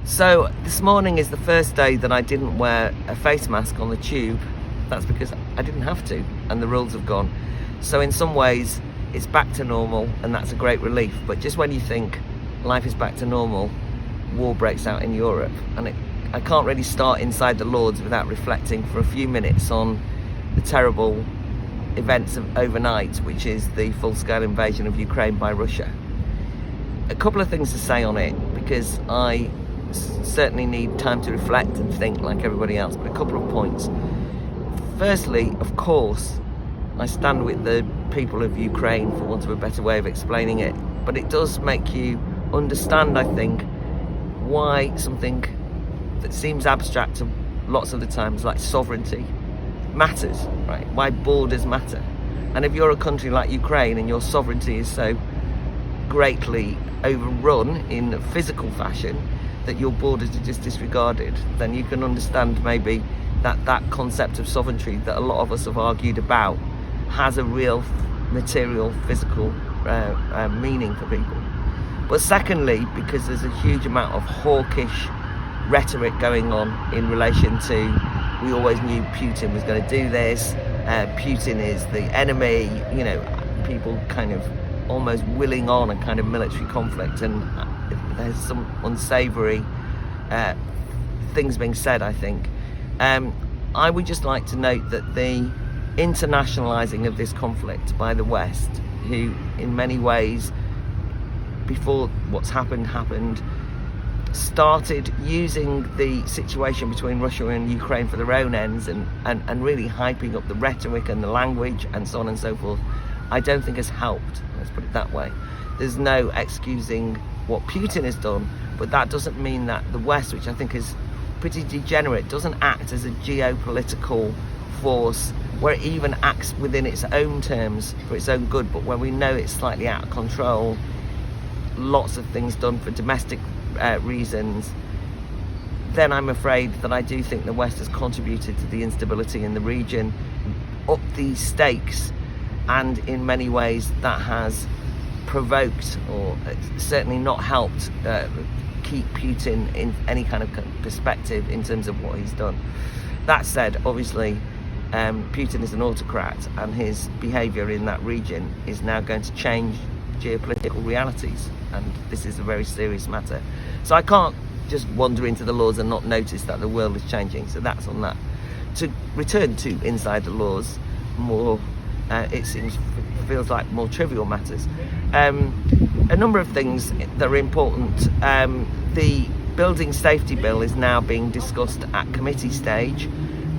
So this morning is the first day that I didn't wear a face mask on the tube. That's because I didn't have to, and the rules have gone. So in some ways, it's back to normal, and that's a great relief. But just when you think life is back to normal, war breaks out in Europe. And I can't really start inside the Lords without reflecting for a few minutes on the terrible events of overnight, which is the full-scale invasion of Ukraine by Russia. A couple of things to say on it, because I certainly need time to reflect and think like everybody else, but a couple of points. Firstly, of course, I stand with the people of Ukraine, for want of a better way of explaining it, but it does make you understand, I think, why something that seems abstract to lots of the times, like sovereignty, matters, right? Why borders matter. And if you're a country like Ukraine and your sovereignty is so greatly overrun in physical fashion that your borders are just disregarded, then you can understand maybe that concept of sovereignty that a lot of us have argued about has a real material, physical meaning for people. But secondly, because there's a huge amount of hawkish rhetoric going on in relation to, we always knew Putin was going to do this, Putin is the enemy, people kind of almost willing on a kind of military conflict, and there's some unsavoury things being said, I think. I would just like to note that the internationalising of this conflict by the West, who in many ways, before what's happened, started using the situation between Russia and Ukraine for their own ends and really hyping up the rhetoric and the language and so on and so forth, I don't think has helped. Let's put it that way. There's no excusing what Putin has done, but that doesn't mean that the West, which I think is pretty degenerate, doesn't act as a geopolitical force where it even acts within its own terms for its own good, but where we know it's slightly out of control, lots of things done for domestic reasons, then I'm afraid that I do think the West has contributed to the instability in the region, up these stakes, and in many ways that has provoked, or certainly not helped, keep Putin in any kind of perspective in terms of what he's done. That said, obviously Putin is an autocrat, and his behaviour in that region is now going to change geopolitical realities, and this is a very serious matter. So I can't just wander into the Laws and not notice that the world is changing. So that's on that. To return to inside the Laws, more feels like more trivial matters. A number of things that are important. The Building Safety Bill is now being discussed at committee stage,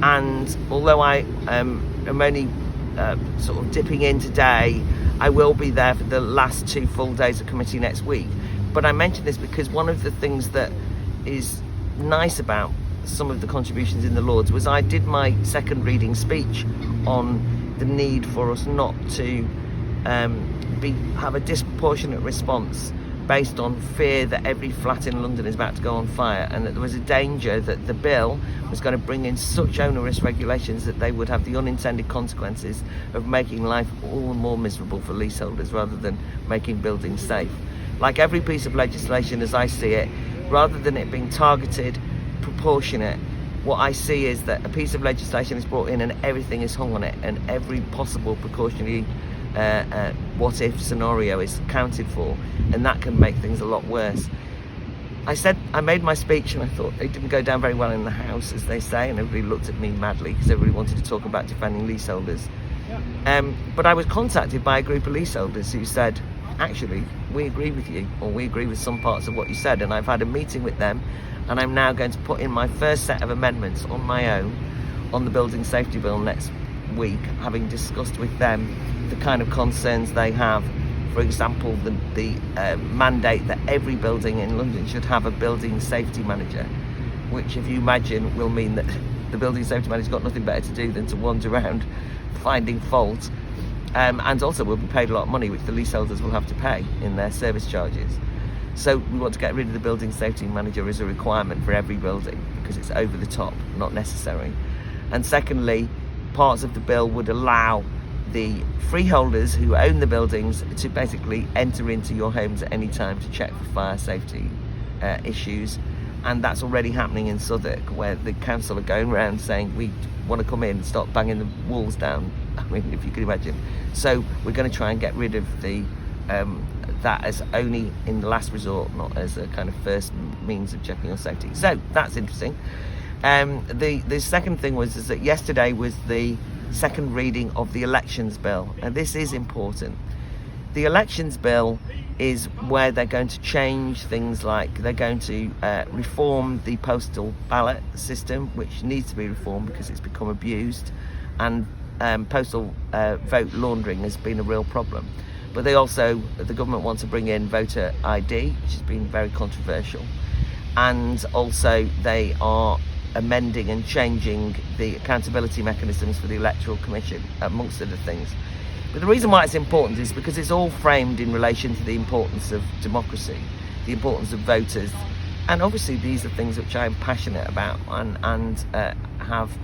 and although I am only sort of dipping in today, I will be there for the last 2 full days of committee next week. But I mention this because one of the things that is nice about some of the contributions in the Lords was I did my second reading speech on the need for us not to have a disproportionate response based on fear that every flat in London is about to go on fire, and that there was a danger that the bill was going to bring in such onerous regulations that they would have the unintended consequences of making life all the more miserable for leaseholders rather than making buildings safe. Like every piece of legislation as I see it, rather than it being targeted, proportionate, what I see is that a piece of legislation is brought in and everything is hung on it, and every possible precautionary what-if scenario is accounted for, and that can make things a lot worse. I made my speech and I thought it didn't go down very well in the House, as they say, and everybody looked at me madly because everybody wanted to talk about defending leaseholders. But I was contacted by a group of leaseholders who said, actually, we agree with you, or we agree with some parts of what you said, and I've had a meeting with them, and I'm now going to put in my first set of amendments on my own on the Building Safety Bill next week, having discussed with them the kind of concerns they have. For example, the mandate that every building in London should have a building safety manager, which, if you imagine, will mean that the building safety manager's got nothing better to do than to wander around finding fault, and also will be paid a lot of money, which the leaseholders will have to pay in their service charges. So we want to get rid of the building safety manager as a requirement for every building, because it's over the top, not necessary. And secondly, parts of the bill would allow the freeholders who own the buildings to basically enter into your homes at any time to check for fire safety issues, And that's already happening in Southwark, where the council are going around saying we want to come in and start banging the walls down. I mean, if you could imagine. So we're going to try and get rid of the that as only in the last resort, not as a kind of first means of checking your safety. So that's interesting. The second thing is that yesterday was the second reading of the elections bill, and this is important. The elections bill is where they're going to change things, like they're going to reform the postal ballot system, which needs to be reformed because it's become abused, and postal vote laundering has been a real problem. But the government wants to bring in voter ID, which has been very controversial, and also they are amending and changing the accountability mechanisms for the Electoral Commission, amongst other things. But the reason why it's important is because it's all framed in relation to the importance of democracy, the importance of voters, and obviously these are things which I'm passionate about and have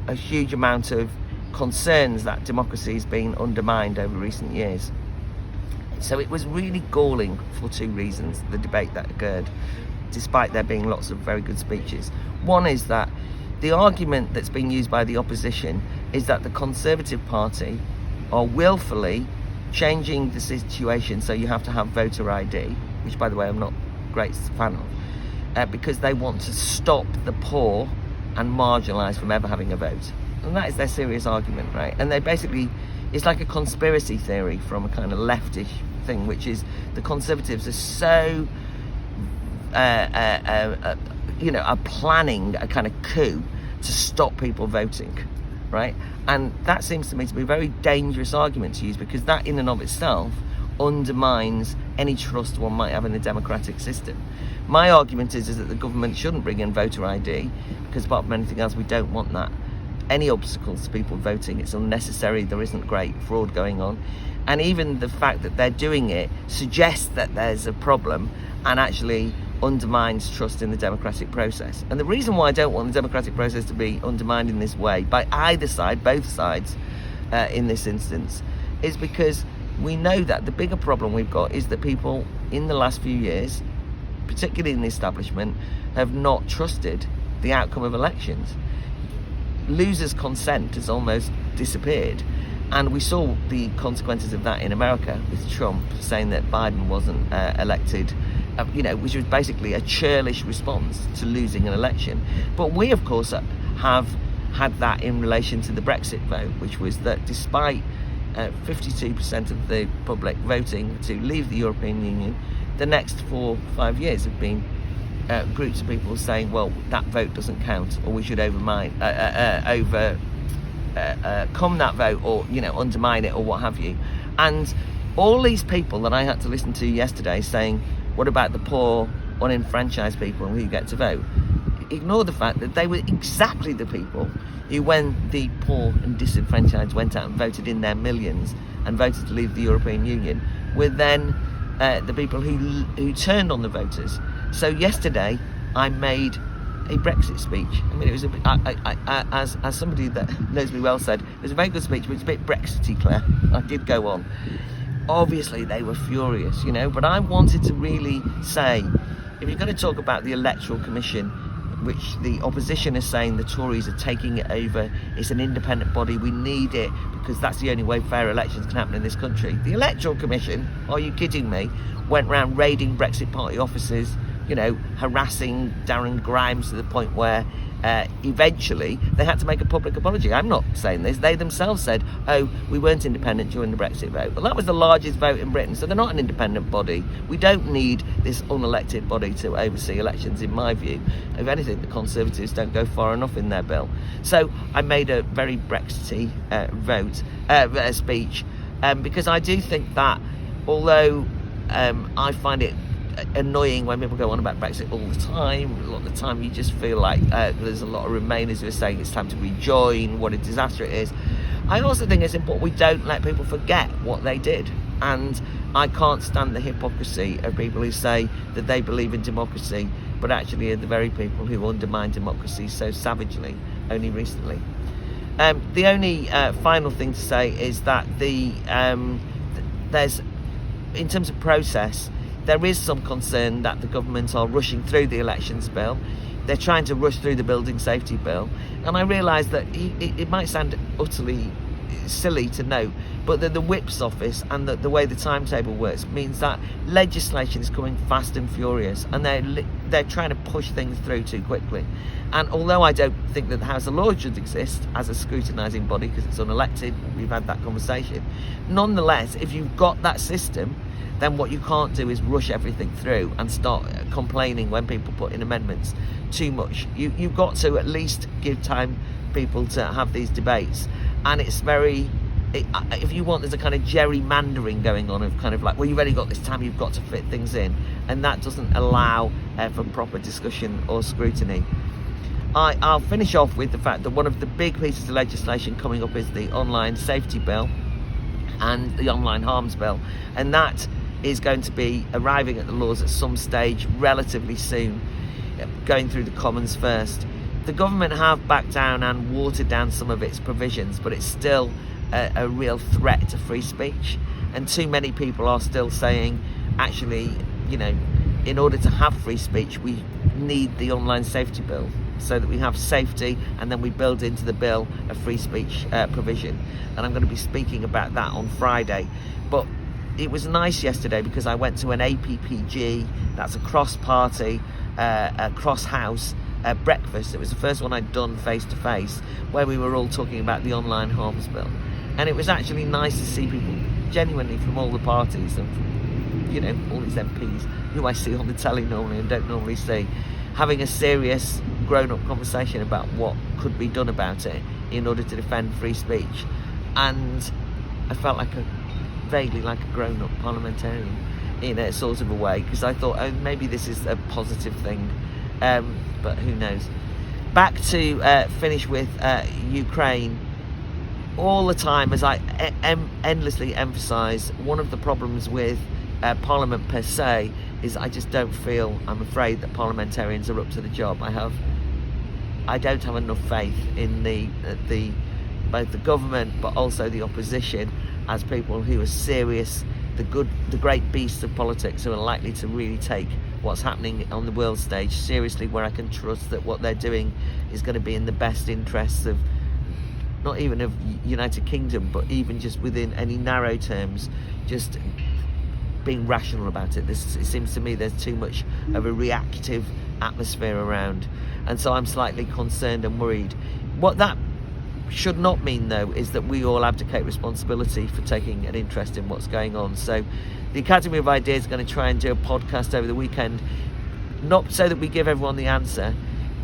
a huge amount of concerns that democracy has been undermined over recent years. So it was really galling for two reasons, the debate that occurred, despite there being lots of very good speeches. One is that the argument that's being used by the opposition is that the Conservative Party are willfully changing the situation so you have to have voter ID, which, by the way, I'm not a great fan of, because they want to stop the poor and marginalised from ever having a vote. And that is their serious argument, right? And they basically, it's like a conspiracy theory from a kind of leftish thing, which is the Conservatives are so are planning a kind of coup to stop people voting, right? And that seems to me to be a very dangerous argument to use, because that in and of itself undermines any trust one might have in the democratic system. My argument is that the government shouldn't bring in voter ID, because apart from anything else, we don't want that. Any obstacles to people voting, it's unnecessary, there isn't great fraud going on. And even the fact that they're doing it suggests that there's a problem and actually undermines trust in the democratic process. And the reason why I don't want the democratic process to be undermined in this way by either side, both sides in this instance, is because we know that the bigger problem we've got is that people in the last few years, particularly in the establishment, have not trusted the outcome of elections. Losers' consent has almost disappeared. And we saw the consequences of that in America with Trump saying that Biden wasn't elected, which was basically a churlish response to losing an election. But we, of course, have had that in relation to the Brexit vote, which was that despite 52% of the public voting to leave the European Union, the next 4 or 5 years have been groups of people saying, well, that vote doesn't count, or we should come that vote, or undermine it, or what have you. And all these people that I had to listen to yesterday saying, what about the poor, unenfranchised people who get to vote? Ignore the fact that they were exactly the people who, when the poor and disenfranchised went out and voted in their millions and voted to leave the European Union, were then the people who turned on the voters. So yesterday I made a Brexit speech. I mean, it was as somebody that knows me well said, it was a very good speech, but it's a bit Brexity, Claire. I did go on. Obviously they were furious, but I wanted to really say, if you're going to talk about the Electoral Commission, which the opposition is saying the Tories are taking it over, it's an independent body, we need it because that's the only way fair elections can happen in this country. The Electoral Commission, are you kidding me, went round raiding Brexit Party offices, harassing Darren Grimes to the point where eventually they had to make a public apology. I'm not saying this. They themselves said, oh, we weren't independent during the Brexit vote. Well, that was the largest vote in Britain, so they're not an independent body. We don't need this unelected body to oversee elections, in my view. If anything, the Conservatives don't go far enough in their bill. So I made a very Brexity speech, because I do think that although I find it annoying when people go on about Brexit all the time, a lot of the time you just feel like there's a lot of Remainers who are saying it's time to rejoin, what a disaster it is. I also think it's important we don't let people forget what they did, and I can't stand the hypocrisy of people who say that they believe in democracy but actually are the very people who undermine democracy so savagely only recently. The only final thing to say is that there's, in terms of process, there is some concern that the government are rushing through the elections bill. They're trying to rush through the building safety bill. And I realise that it might sound utterly silly to note, but that the whip's office and the way the timetable works means that legislation is coming fast and furious, and they're trying to push things through too quickly. And although I don't think that the House of Lords should exist as a scrutinising body because it's unelected, we've had that conversation, nonetheless, if you've got that system, then what you can't do is rush everything through and start complaining when people put in amendments too much. You've got to at least give time people to have these debates. And it's if you want, there's a kind of gerrymandering going on of kind of like, well, you've only got this time, you've got to fit things in. And that doesn't allow for proper discussion or scrutiny. I'll finish off with the fact that one of the big pieces of legislation coming up is the online safety bill and the online harms bill. And that is going to be arriving at the Lords at some stage relatively soon, going through the Commons first. The government have backed down and watered down some of its provisions, but it's still a real threat to free speech. And too many people are still saying, actually, in order to have free speech, we need the online safety bill so that we have safety, and then we build into the bill a free speech provision. And I'm going to be speaking about that on Friday. But it was nice yesterday because I went to an APPG, that's a cross-party, cross-house breakfast. It was the first one I'd done face-to-face, where we were all talking about the online harms bill. And it was actually nice to see people genuinely from all the parties and from, all these MPs who I see on the telly normally and don't normally see, having a serious grown-up conversation about what could be done about it in order to defend free speech. And I felt vaguely like a grown-up parliamentarian in a sort of a way, because I thought, maybe this is a positive thing, but who knows. Back to finish with Ukraine. All the time, as I endlessly emphasise, one of the problems with Parliament per se is I just don't feel, I'm afraid, that parliamentarians are up to the job. I don't have enough faith in both the government but also the opposition as people who are serious, the great beasts of politics who are likely to really take what's happening on the world stage seriously, where I can trust that what they're doing is going to be in the best interests of, not even of United Kingdom, but even just within any narrow terms, just being rational about it. It seems to me there's too much of a reactive atmosphere around, and so I'm slightly concerned and worried. What that should not mean, though, is that we all abdicate responsibility for taking an interest in what's going on. So the Academy of Ideas is going to try and do a podcast over the weekend, not so that we give everyone the answer,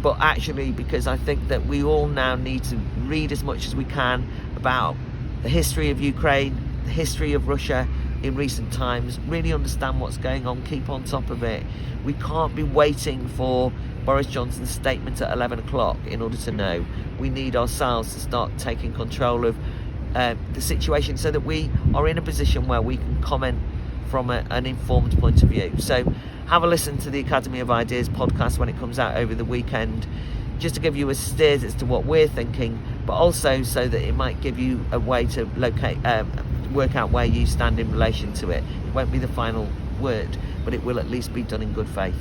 but actually because I think that we all now need to read as much as we can about the history of Ukraine, the history of Russia in recent times, really understand what's going on, keep on top of it. We can't be waiting for Boris Johnson's statement at 11 o'clock in order to know. We need ourselves to start taking control of the situation so that we are in a position where we can comment from an informed point of view. So have a listen to the Academy of Ideas podcast when it comes out over the weekend, just to give you a steer as to what we're thinking, but also so that it might give you a way to work out where you stand in relation to it. It won't be the final word, but it will at least be done in good faith.